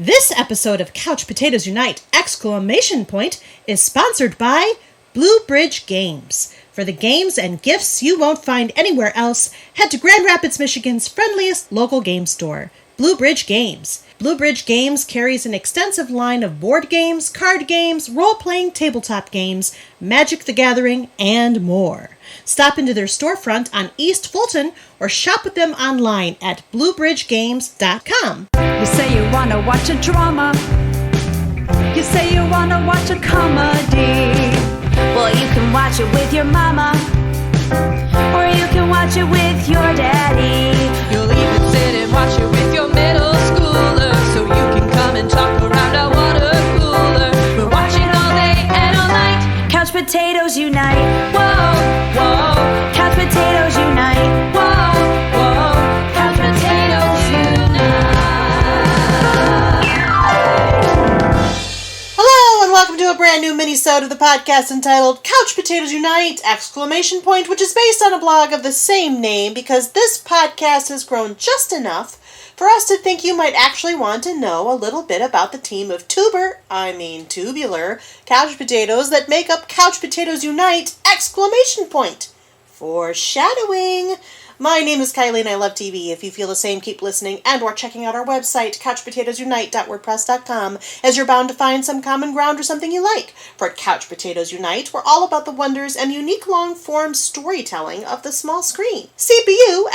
This episode of Couch Potatoes Unite! Is sponsored by Blue Bridge Games. For the games and gifts you won't find anywhere else, head to Grand Rapids, Michigan's friendliest local game store, Blue Bridge Games. Blue Bridge Games carries an extensive line of board games, card games, role-playing tabletop games, Magic the Gathering, and more. Stop into their storefront on East Fulton or shop with them online at bluebridgegames.com. You say you want to watch a drama. You say you want to watch a comedy. Well, you can watch it with your mama. Or you can watch it with your daddy. You'll even sit and watch it with your middle schooler. So you can come and talk around a water cooler. We're watching all day and all night. Couch Potatoes Unite. Whoa, whoa. Couch Potatoes Unite. Whoa, whoa. Couch Potatoes Unite. Hello and welcome to a brand new mini-sode of the podcast entitled Couch Potatoes Unite! Which is based on a blog of the same name because this podcast has grown just enough for us to think you might actually want to know a little bit about the team of tubular couch potatoes that make up Couch Potatoes Unite! Foreshadowing! My name is Kylie and I love TV. If you feel the same, keep listening and or checking out our website, couchpotatoesunite.wordpress.com, as you're bound to find some common ground or something you like. For Couch Potatoes Unite, we're all about the wonders and unique long-form storytelling of the small screen. CPU, !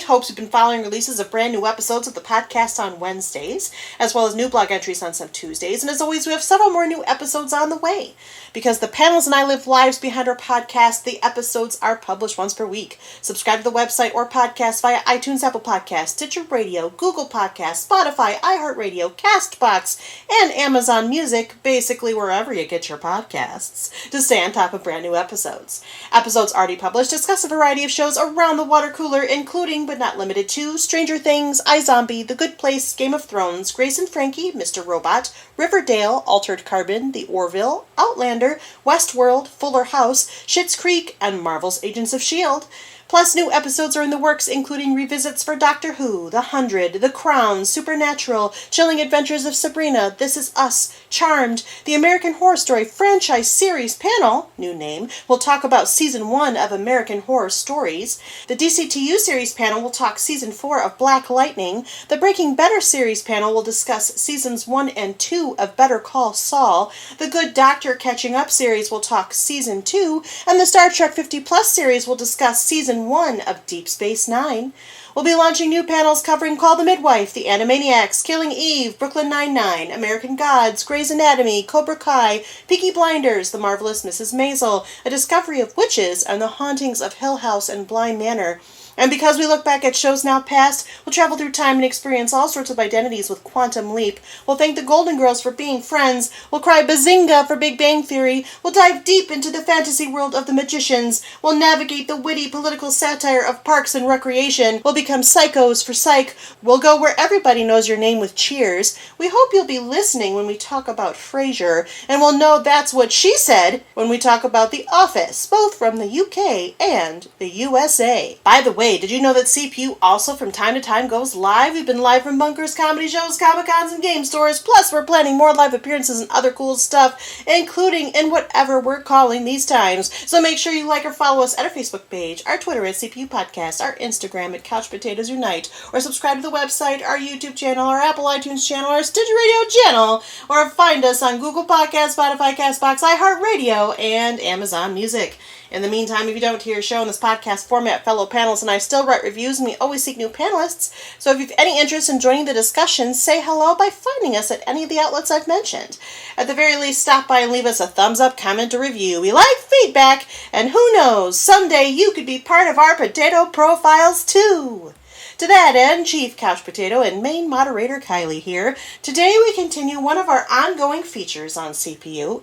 Hopes you've been following releases of brand new episodes of the podcast on Wednesdays, as well as new blog entries on some Tuesdays, and as always, we have several more new episodes on the way. Because the panels and I live lives behind our podcast, the episodes are published once per week. Subscribe to the website or podcast via iTunes, Apple Podcasts, Stitcher Radio, Google Podcasts, Spotify, iHeartRadio, CastBox, and Amazon Music, basically wherever you get your podcasts, to stay on top of brand new episodes. Episodes already published discuss a variety of shows around the water cooler, including, but not limited to, Stranger Things, iZombie, The Good Place, Game of Thrones, Grace and Frankie, Mr. Robot, Riverdale, Altered Carbon, The Orville, Outlander, Westworld, Fuller House, Schitt's Creek, and Marvel's Agents of S.H.I.E.L.D. Plus, new episodes are in the works, including revisits for Doctor Who, The 100, The Crown, Supernatural, Chilling Adventures of Sabrina, This Is Us, Charmed, the American Horror Story Franchise Series panel, new name, will talk about Season 1 of American Horror Stories. The DCTU Series panel will talk Season 4 of Black Lightning. The Breaking Better Series panel will discuss Seasons 1 and 2 of Better Call Saul. The Good Doctor Catching Up series will talk Season 2. And the Star Trek 50 Plus series will discuss Season 1 of Deep Space Nine. We'll be launching new panels covering Call the Midwife, The Animaniacs, Killing Eve, Brooklyn Nine-Nine, American Gods, Grey's Anatomy, Cobra Kai, Peaky Blinders, The Marvelous Mrs. Maisel, A Discovery of Witches, and The Hauntings of Hill House and Bly Manor. And because we look back at shows now past, we'll travel through time and experience all sorts of identities with Quantum Leap. We'll thank the Golden Girls for being friends. We'll cry bazinga for Big Bang Theory. We'll dive deep into the fantasy world of the magicians. We'll navigate the witty political satire of Parks and Recreation. We'll become psychos for Psych. We'll go where everybody knows your name with Cheers. We hope you'll be listening when we talk about Frasier. And we'll know that's what she said when we talk about The Office, both from the UK and the USA. By the way, did you know that CPU also from time to time goes live? We've been live from bunkers, comedy shows, Comic-Cons, and game stores. Plus, we're planning more live appearances and other cool stuff, including in whatever we're calling these times. So make sure you like or follow us at our Facebook page, our Twitter at CPU Podcast, our Instagram at Couch Potatoes Unite, or subscribe to the website, our YouTube channel, our Apple iTunes channel, our Stitcher Radio channel, or find us on Google Podcasts, Spotify, CastBox, iHeartRadio, and Amazon Music. In the meantime, if you don't hear a show in this podcast format, fellow panelists and I still write reviews, and we always seek new panelists. So if you have any interest in joining the discussion, say hello by finding us at any of the outlets I've mentioned. At the very least, stop by and leave us a thumbs up, comment, or review. We like feedback, and who knows, someday you could be part of our potato profiles too. To that end, Chief Couch Potato and main moderator Kylie here. Today we continue one of our ongoing features on CPU, !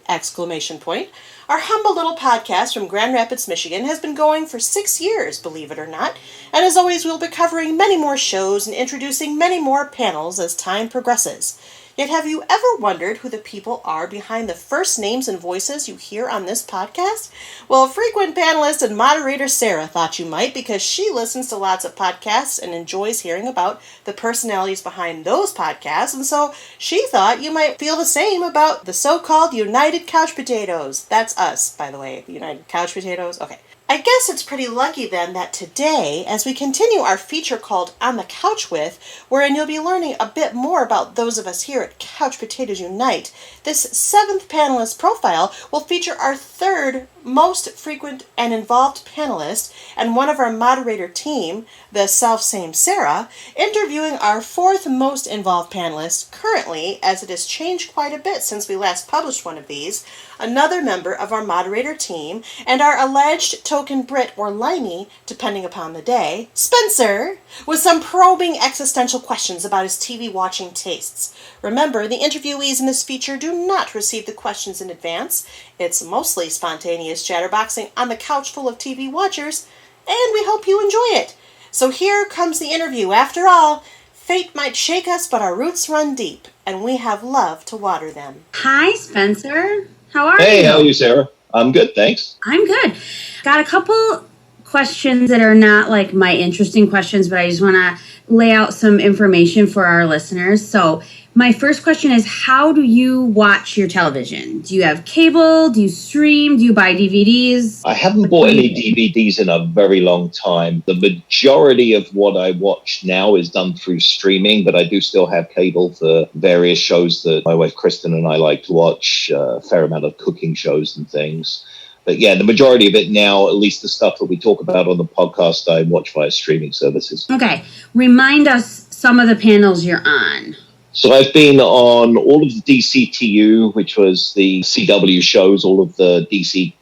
Our humble little podcast from Grand Rapids, Michigan has been going for 6 years, believe it or not, and as always we'll be covering many more shows and introducing many more panels as time progresses. Yet have you ever wondered who the people are behind the first names and voices you hear on this podcast? Well, frequent panelist and moderator Sarah thought you might because she listens to lots of podcasts and enjoys hearing about the personalities behind those podcasts, and so she thought you might feel the same about the so-called United Couch Potatoes. That's us, by the way, the United Couch Potatoes. Okay. I guess it's pretty lucky then that today, as we continue our feature called On the Couch With, wherein you'll be learning a bit more about those of us here at Couch Potatoes Unite, this 7th panelist profile will feature our 3rd most frequent and involved panelist and one of our moderator team, the self-same Sarah, interviewing our 4th most involved panelist currently, as it has changed quite a bit since we last published one of these, another member of our moderator team, and our alleged token Brit or Limey, depending upon the day, Spencer, with some probing existential questions about his TV watching tastes. Remember, the interviewees in this feature do not receive the questions in advance. It's mostly spontaneous chatterboxing on the couch full of TV watchers, and we hope you enjoy it. So here comes the interview. After all, fate might shake us, but our roots run deep, and we have love to water them. Hi, Spencer. How are you? Hey, how are you, Sarah? I'm good, thanks. I'm good. Got a couple questions that are not like my interesting questions, but I just want to lay out some information for our listeners. So my first question is, how do you watch your television? Do you have cable? Do you stream? Do you buy DVDs? I haven't bought any DVDs in a very long time. The majority of what I watch now is done through streaming, but I do still have cable for various shows that my wife Kristen and I like to watch, a fair amount of cooking shows and things. But yeah, the majority of it now, at least the stuff that we talk about on the podcast, I watch via streaming services. Okay. Remind us some of the panels you're on. So I've been on all of the DCTU, which was the CW shows, all of the DC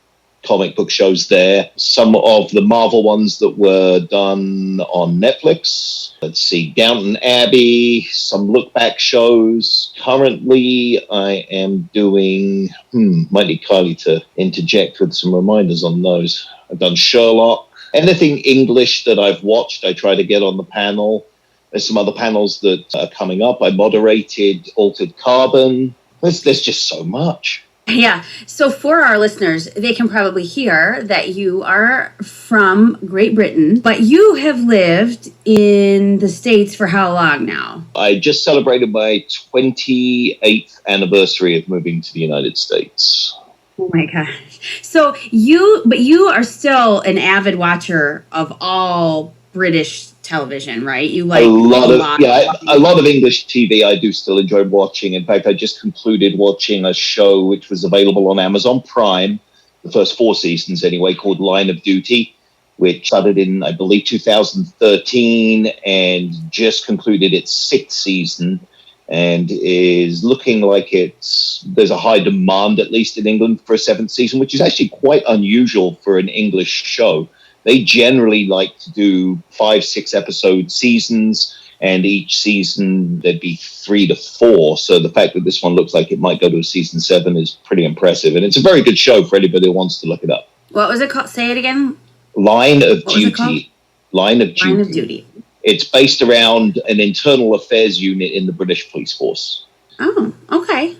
comic book shows there. Some of the Marvel ones that were done on Netflix. Let's see, Downton Abbey, some look-back shows. Currently, I am doing, might need Kylie to interject with some reminders on those. I've done Sherlock. Anything English that I've watched, I try to get on the panel. There's some other panels that are coming up. I moderated Altered Carbon. There's just so much. Yeah. So for our listeners, they can probably hear that you are from Great Britain, but you have lived in the States for how long now? I just celebrated my 28th anniversary of moving to the United States. Oh my gosh. So you are still an avid watcher of all British television, right? You like a lot of English TV I do still enjoy watching. In fact, I just concluded watching a show which was available on Amazon Prime, the first 4 seasons anyway, called Line of Duty, which started in, I believe, 2013 and just concluded its 6th season and is looking like there's a high demand, at least in England, for a 7th season, which is actually quite unusual for an English show. They generally like to do 5-6 episode seasons, and each season there'd be 3 to 4. So the fact that this one looks like it might go to a season 7 is pretty impressive. And it's a very good show for anybody who wants to look it up. What was it called? Say it again. Line of Duty. Line of Duty. Line of Duty. It's based around an internal affairs unit in the British police force. Oh, okay.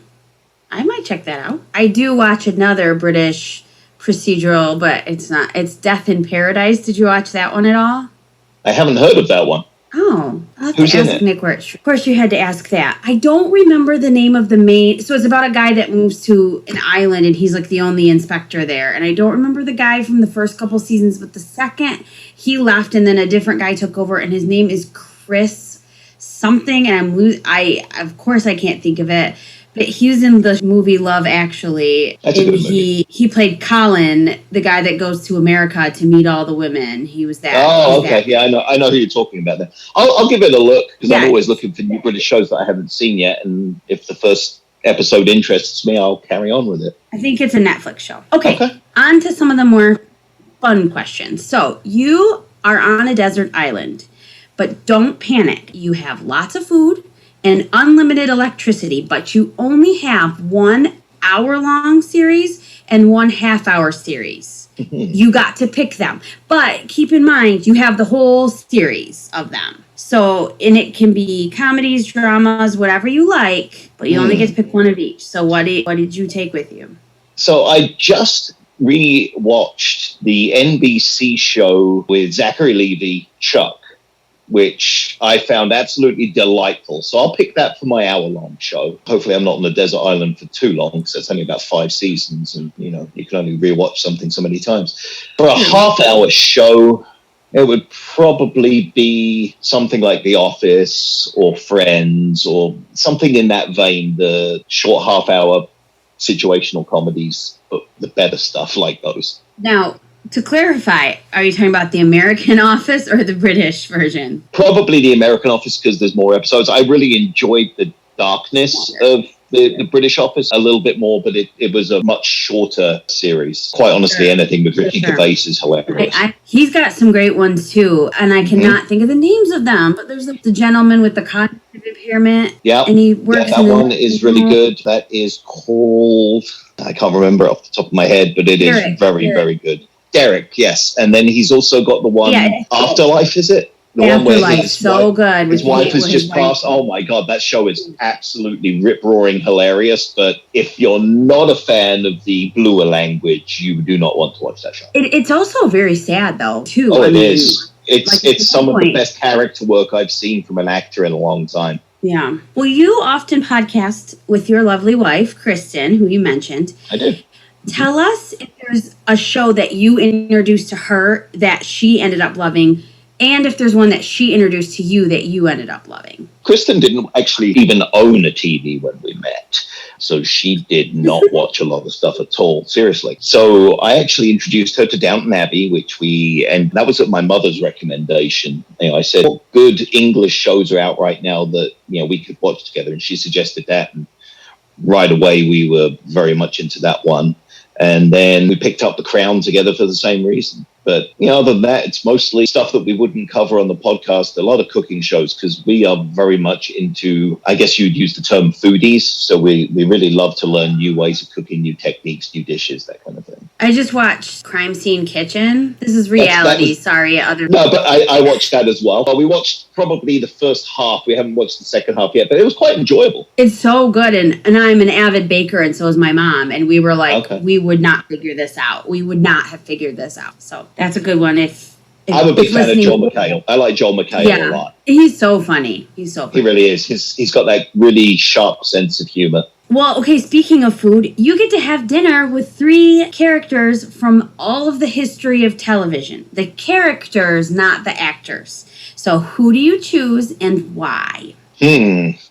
I might check that out. I do watch another British procedural, but it's Death in Paradise. Did you watch that one at all? I haven't heard of that one. Oh, I'll have Who's to in ask it? Nick. Of course, you had to ask that. I don't remember the name of the main. So it's about a guy that moves to an island, and he's like the only inspector there. And I don't remember the guy from the first couple seasons, but the second he left, and then a different guy took over, and his name is Chris something. And of course, I can't think of it. But he was in the movie Love Actually. That's a good movie. He played Colin, the guy that goes to America to meet all the women. He was that. Oh, okay. Yeah, I know who you're talking about there. I'll give it a look, because I'm always looking for new British shows that I haven't seen yet. And if the first episode interests me, I'll carry on with it. I think it's a Netflix show. Okay. On to some of the more fun questions. So you are on a desert island, but don't panic. You have lots of food and unlimited electricity, but you only have 1 hour-long series and 1 half-hour series. You got to pick them. But keep in mind, you have the whole series of them. So, and it can be comedies, dramas, whatever you like, but you only get to pick one of each. So what did you take with you? So I just re-watched the NBC show with Zachary Levi, Chuck, which I found absolutely delightful. So I'll pick that for my hour-long show. Hopefully I'm not on the desert island for too long, because it's only about 5 seasons, and, you know, you can only rewatch something so many times. For a half-hour show, it would probably be something like The Office or Friends or something in that vein, the short half-hour situational comedies, but the better stuff like those. Now, to clarify, are you talking about the American Office or the British version? Probably the American Office, because there's more episodes. I really enjoyed the darkness of the British Office a little bit more, but it was a much shorter series. Quite honestly, anything with Ricky Gervais is hilarious. He's got some great ones too, and I cannot think of the names of them, but there's the gentleman with the cognitive impairment. Yeah, and he works that one is really good. That is called, I can't remember off the top of my head, but it is very, very good. Derek, yes. And then he's also got the one, Afterlife, is it? The Afterlife, one where so good. His wife has just passed. Oh my God, that show is absolutely rip-roaring hilarious. But if you're not a fan of the bluer language, you do not want to watch that show. It's also very sad, though, too. Oh, it is. It's some of the best character work I've seen from an actor in a long time. Yeah. Well, you often podcast with your lovely wife, Kristen, who you mentioned. I do. Tell us if there's a show that you introduced to her that she ended up loving, and if there's one that she introduced to you that you ended up loving. Kristen didn't actually even own a TV when we met, so she did not watch a lot of stuff at all, seriously. So I actually introduced her to Downton Abbey, and that was at my mother's recommendation. You know, I said, what good English shows are out right now that, you know, we could watch together? And she suggested that, and right away we were very much into that one. And then we picked up The Crown together for the same reason. But, you know, other than that, it's mostly stuff that we wouldn't cover on the podcast, a lot of cooking shows, because we are very much into, I guess you'd use the term foodies. So we really love to learn new ways of cooking, new techniques, new dishes, that kind of thing. I just watched Crime Scene Kitchen. This is reality. Sorry. No, but I watched that as well. We watched probably the first half. We haven't watched the second half yet, but it was quite enjoyable. It's so good. And I'm an avid baker, and so is my mom. And we were like, we would not figure this out. We would not have figured this out. So that's a good one. If I'm a big fan of Joel McHale. I like Joel McHale a lot. He's so funny. He really is. He's got that really sharp sense of humor. Well, okay, speaking of food, you get to have dinner with 3 characters from all of the history of television. The characters, not the actors. So who do you choose and why?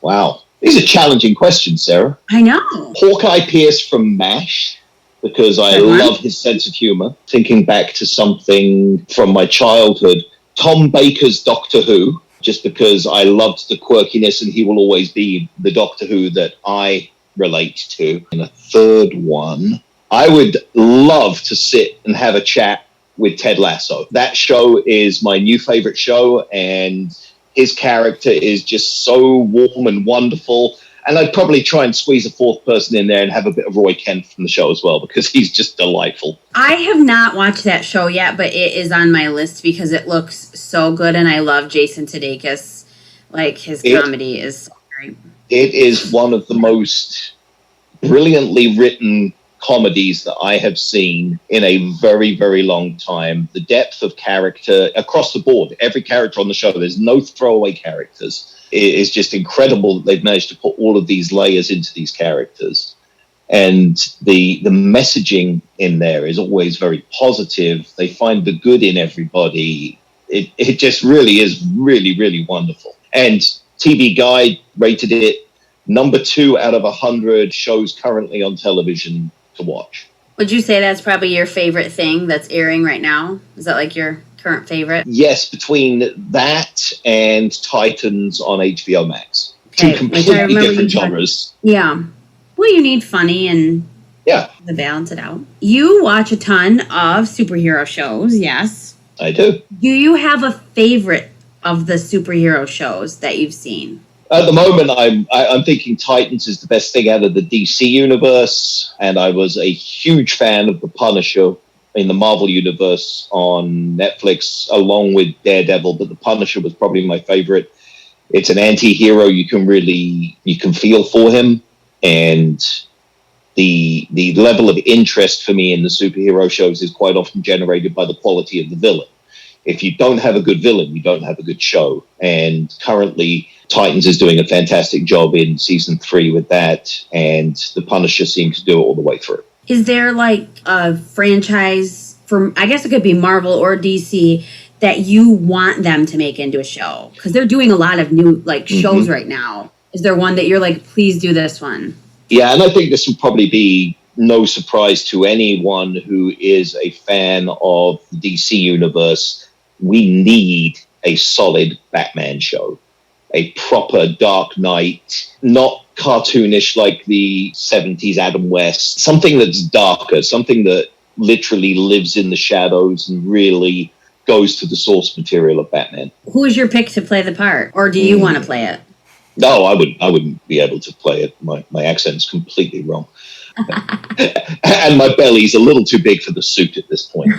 Wow. These are challenging questions, Sarah. I know. Hawkeye Pierce from MASH, because I love his sense of humor. Thinking back to something from my childhood, Tom Baker's Doctor Who, just because I loved the quirkiness, and he will always be the Doctor Who that I relate to. And a third one, I would love to sit and have a chat with Ted Lasso. That show is my new favorite show, and his character is just so warm and wonderful. And I'd probably try and squeeze a 4th person in there and have a bit of Roy Kent from the show as well, because he's just delightful. I have not watched that show yet, but it is on my list because it looks so good, and I love Jason Sudeikis. Like, his comedy is so great. It is one of the most brilliantly written comedies that I have seen in a very, very long time. The depth of character across the board, every character on the show, there's no throwaway characters. It is just incredible that they've managed to put all of these layers into these characters. And the messaging in there is always very positive. They find the good in everybody. It just really is really, really wonderful. And TV Guide rated it number 2 out of 100 shows currently on television to watch. Would you say that's probably your favorite thing that's airing right now? Is that like your current favorite? Yes, between that and Titans on HBO Max. Okay. 2 completely different genres. Yeah. Well, you need funny and to balance it out. You watch a ton of superhero shows, yes? I do. Do you have a favorite of the superhero shows that you've seen? At the moment, I'm thinking Titans is the best thing out of the DC universe, and I was a huge fan of The Punisher in the Marvel universe on Netflix, along with Daredevil, but The Punisher was probably my favorite. It's an anti-hero. You can feel for him, and the level of interest for me in the superhero shows is quite often generated by the quality of the villain. If you don't have a good villain, you don't have a good show. And currently, Titans is doing a fantastic job in season 3 with that, and The Punisher seems to do it all the way through. Is there like a franchise from, I guess it could be Marvel or DC, that you want them to make into a show? Because they're doing a lot of new shows right now. Is there one that you're like, please do this one? Yeah, and I think this would probably be no surprise to anyone who is a fan of the DC universe. We need a solid Batman show, a proper Dark Knight, not cartoonish like the 70s Adam West, something that's darker, something that literally lives in the shadows and really goes to the source material of Batman. Who is your pick to play the part, or do you want to play it? No, I wouldn't be able to play it. My accent's completely wrong. And my belly's a little too big for the suit at this point.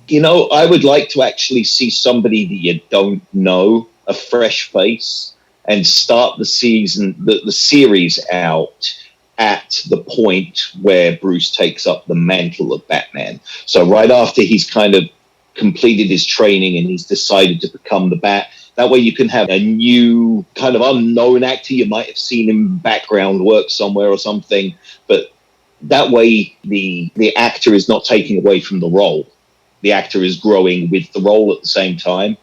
I would like to actually see somebody that you don't know, a fresh face, and start the season, the series out at the point where Bruce takes up the mantle of Batman. So right after he's kind of completed his training and he's decided to become the Bat. That way you can have a new kind of unknown actor. You might have seen him in background work somewhere or something, but that way the actor is not taking away from the role. The actor is growing with the role at the same time.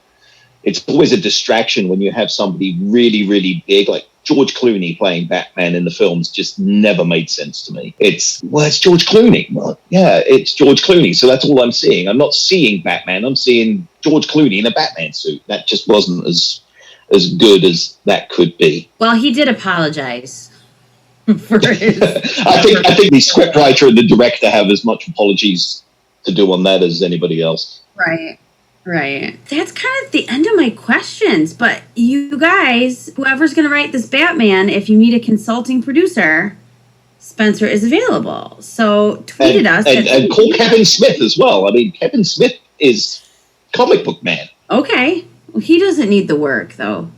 It's always a distraction when you have somebody really, really big, like George Clooney playing Batman in the films just never made sense to me. It's George Clooney. Well, yeah, it's George Clooney. So that's all I'm seeing. I'm not seeing Batman. I'm seeing George Clooney in a Batman suit. That just wasn't as good as that could be. Well, he did apologize for his... I think the scriptwriter and the director have as much apologies to do on that as anybody else. Right. That's kind of the end of my questions. But you guys, whoever's going to write this Batman, if you need a consulting producer, Spencer is available. So tweet at us. And call Kevin Smith as well. I mean, Kevin Smith is comic book man. Okay. Well, he doesn't need the work, though.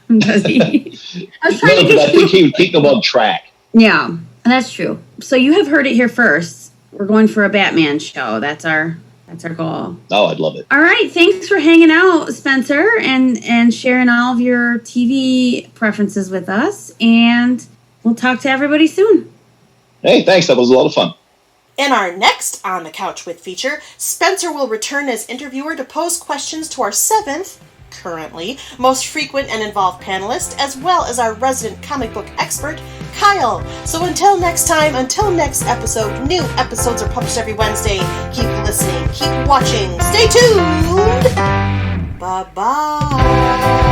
Does he? I think he would keep them on track. Yeah, that's true. So you have heard it here first. We're going for a Batman show. That's our goal. Oh, I'd love it. All right. Thanks for hanging out, Spencer, and sharing all of your TV preferences with us. And we'll talk to everybody soon. Hey, thanks. That was a lot of fun. In our next On the Couch With feature, Spencer will return as interviewer to pose questions to our 7th, currently, most frequent and involved panelist, as well as our resident comic book expert, Kyle. So until next time, until next episode, new episodes are published every Wednesday. Keep listening, keep watching, stay tuned! Bye-bye!